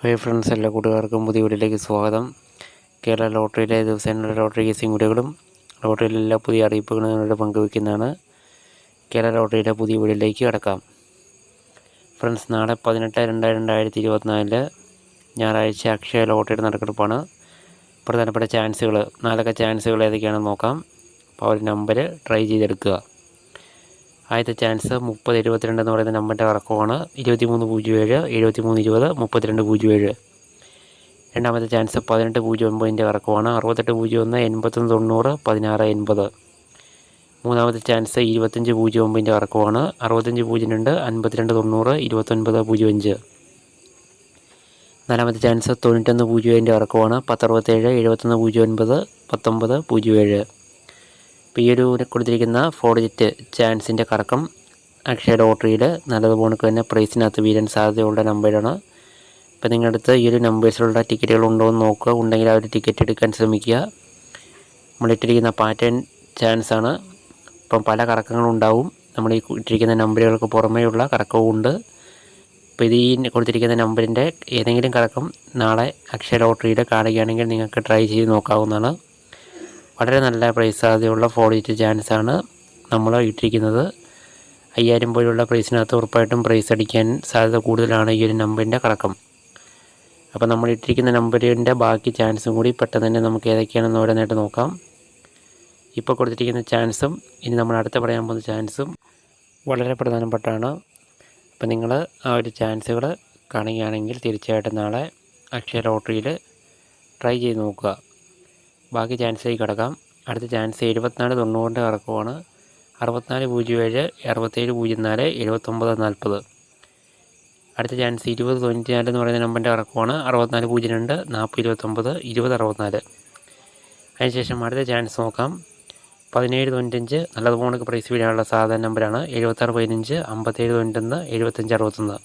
Hi friends, എല്ലാ കൂട്ടുകാർക്കും പുതിയ വീഡിയോയിലേക്ക് സ്വാഗതം. കേരള ലോട്ടറിയിലെ ദിവസേന ലോട്ടറി കേസിംഗ് വീഡിയോകളും ലോട്ടറിയിലെ എല്ലാ പുതിയ അറിയിപ്പുകളും നിങ്ങളുടെ പങ്കുവയ്ക്കുന്നതാണ്. കേരള ലോട്ടറിയുടെ പുതിയ വീഡിയോയിലേക്ക് കടക്കാം. ഫ്രണ്ട്സ്, നാളെ 18/2/2024 ഞായറാഴ്ച അക്ഷയ ലോട്ടറിയുടെ നറുക്കെടുപ്പാണ്. പ്രധാനപ്പെട്ട ചാൻസുകൾ, 4 ചാൻസുകൾ ഏതൊക്കെയാണെന്ന് നോക്കാം. അപ്പോൾ ഒരു നമ്പർ ട്രൈ ചെയ്തെടുക്കുക. ആദ്യത്തെ ചാൻസ് 3072 എന്ന് പറയുന്ന നമ്പറിൻ്റെ കറക്കമാണ്. 2307, 7320, 3207. രണ്ടാമത്തെ ചാൻസ് 1809 കറക്കമാണ്. 6801, 8190, 1680. മൂന്നാമത്തെ ചാൻസ് 2509 കറക്കമാണ്. 6502, 5290, 2905. നാലാമത്തെ ചാൻസ് 9107 കറക്കമാണ്. 1067, 7109, 1907. ഇപ്പോൾ ഈ ഒരു കൊടുത്തിരിക്കുന്ന 4 ഡിജിറ്റ് ചാൻസിൻ്റെ കറക്കം അക്ഷയ ലോട്ടറിയിൽ നല്ലതുപോലെ തന്നെ പ്രൈസിനകത്ത് വീഴാൻ സാധ്യതയുള്ള നമ്പറാണ്. അപ്പോൾ നിങ്ങളുടെ അടുത്ത് ഈ ഒരു നമ്പേഴ്സിലുള്ള ടിക്കറ്റുകൾ ഉണ്ടോ എന്ന് നോക്കുക. ഉണ്ടെങ്കിൽ ആ ഒരു ടിക്കറ്റ് എടുക്കാൻ ശ്രമിക്കുക. നമ്മളിട്ടിരിക്കുന്ന പാറ്റേൺ ചാൻസാണ്. ഇപ്പം പല കറക്കങ്ങളുണ്ടാവും. നമ്മൾ ഈ ഇട്ടിരിക്കുന്ന നമ്പറുകൾക്ക് പുറമേയുള്ള കറക്കവും ഉണ്ട്. അപ്പോൾ ഇത് ഈ കൊടുത്തിരിക്കുന്ന നമ്പറിൻ്റെ ഏതെങ്കിലും കറക്കം നാളെ അക്ഷയ ലോട്ടറിയിൽ കാണുകയാണെങ്കിൽ നിങ്ങൾക്ക് ട്രൈ ചെയ്ത് നോക്കാവുന്നതാണ്. വളരെ നല്ല പ്രൈസ് സാധ്യതയുള്ള 4 ഡിജിറ്റ് ചാൻസാണ് നമ്മൾ ഇട്ടിരിക്കുന്നത്. 5000 പോലുള്ള പ്രൈസിനകത്ത് ഉറപ്പായിട്ടും പ്രൈസ് അടിക്കാൻ സാധ്യത കൂടുതലാണ് ഈ ഒരു നമ്പറിൻ്റെ കറക്കം. അപ്പോൾ നമ്മൾ ഇട്ടിരിക്കുന്ന നമ്പറിൻ്റെ ബാക്കി ചാൻസും കൂടി പെട്ടെന്ന് തന്നെ നമുക്ക് ഏതൊക്കെയാണെന്ന് ഓരോന്നായിട്ട് നോക്കാം. ഇപ്പോൾ കൊടുത്തിരിക്കുന്ന ചാൻസും ഇനി നമ്മൾ അടുത്ത പറയാൻ പോകുന്ന ചാൻസും വളരെ പ്രധാനപ്പെട്ടാണ്. അപ്പോൾ നിങ്ങൾ ആ ഒരു ചാൻസുകൾ കാണുകയാണെങ്കിൽ തീർച്ചയായിട്ടും നാളെ അക്ഷയ ലോട്ടറിയിൽ ട്രൈ ചെയ്ത് നോക്കുക. ബാക്കി ചാൻസിലേക്ക് കിടക്കാം. അടുത്ത ചാൻസ് 7490 കറക്കമാണ്. 6407, 6704, 7940. അടുത്ത ചാൻസ് 2094 എന്ന് പറയുന്ന നമ്പറിൻ്റെ കറക്കമാണ്. 6402, 4029, 2064. അതിനുശേഷം അടുത്ത ചാൻസ് നോക്കാം. 1795 നല്ലതുപോലെ പ്രൈസ് വീഴാനുള്ള സാധാരണ നമ്പറാണ്. 7615, 5791, 7561.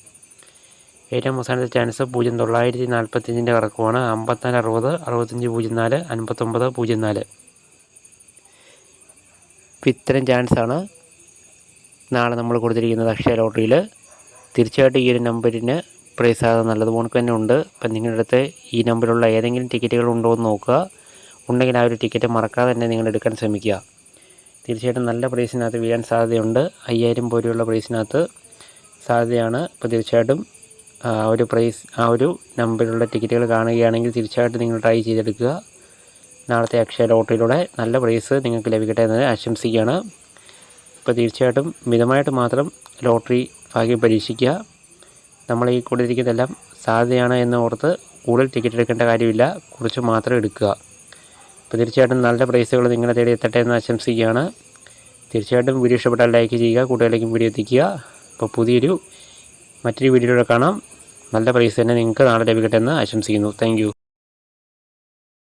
ഏറ്റവും അവസാനത്തെ ചാൻസ് 0945 കറക്കമാണ്. 5460, 6504, 5904. ഇപ്പോൾ ഇത്തരം ചാൻസാണ് നാളെ നമ്മൾ കൊടുത്തിരിക്കുന്നത് അക്ഷയ ലോട്ടറിയിൽ. തീർച്ചയായിട്ടും ഈ ഒരു നമ്പറിന് പ്രൈസ് ആകാൻ നല്ലതുപോലെ തന്നെ ഉണ്ട്. അപ്പം നിങ്ങളുടെ അടുത്ത് ഈ നമ്പറിലുള്ള ഏതെങ്കിലും ടിക്കറ്റുകൾ ഉണ്ടോ എന്ന് നോക്കുക. ഉണ്ടെങ്കിൽ ആ ഒരു ടിക്കറ്റ് മറക്കാതെ തന്നെ നിങ്ങൾ എടുക്കാൻ ശ്രമിക്കുക. തീർച്ചയായിട്ടും നല്ല പ്രൈസിനകത്ത് വീഴാൻ സാധ്യതയുണ്ട്. 5000 പോലെയുള്ള പ്രൈസിനകത്ത് സാധ്യതയാണ്. അപ്പോൾ തീർച്ചയായിട്ടും ആ ഒരു നമ്പറിലുള്ള ടിക്കറ്റുകൾ കാണുകയാണെങ്കിൽ തീർച്ചയായിട്ടും നിങ്ങൾ ട്രൈ ചെയ്തെടുക്കുക. നാളത്തെ അക്ഷയ ലോട്ടറിയിലൂടെ നല്ല പ്രൈസ് നിങ്ങൾക്ക് ലഭിക്കട്ടെ എന്ന് ആശംസിക്കുകയാണ്. ഇപ്പോൾ തീർച്ചയായിട്ടും മിതമായിട്ട് മാത്രം ലോട്ടറി ഭാഗ്യം പരീക്ഷിക്കുക. നമ്മൾ ഈ കൊടുത്തിരിക്കുന്നതെല്ലാം സാധ്യതയാണ് എന്ന് ഓർത്ത് കൂടുതൽ ടിക്കറ്റ് എടുക്കേണ്ട കാര്യമില്ല. കുറച്ച് മാത്രം എടുക്കുക. അപ്പോൾ തീർച്ചയായിട്ടും നല്ല പ്രൈസുകൾ നിങ്ങളെ തേടി എത്തട്ടെ എന്ന് ആശംസിക്കുകയാണ്. തീർച്ചയായിട്ടും വീഡിയോ ഇഷ്ടപ്പെട്ടാൽ ലൈക്ക് ചെയ്യുക, കൂട്ടുകാരിലേക്കും വീഡിയോ എത്തിക്കുക. അപ്പോൾ മറ്റൊരു വീഡിയോയിലൂടെ കാണാം. നല്ല പ്രൈസ് തന്നെ നിങ്ങൾക്ക് നാളെ ലഭിക്കട്ടെ എന്ന് ആശംസിക്കുന്നു. Thank you.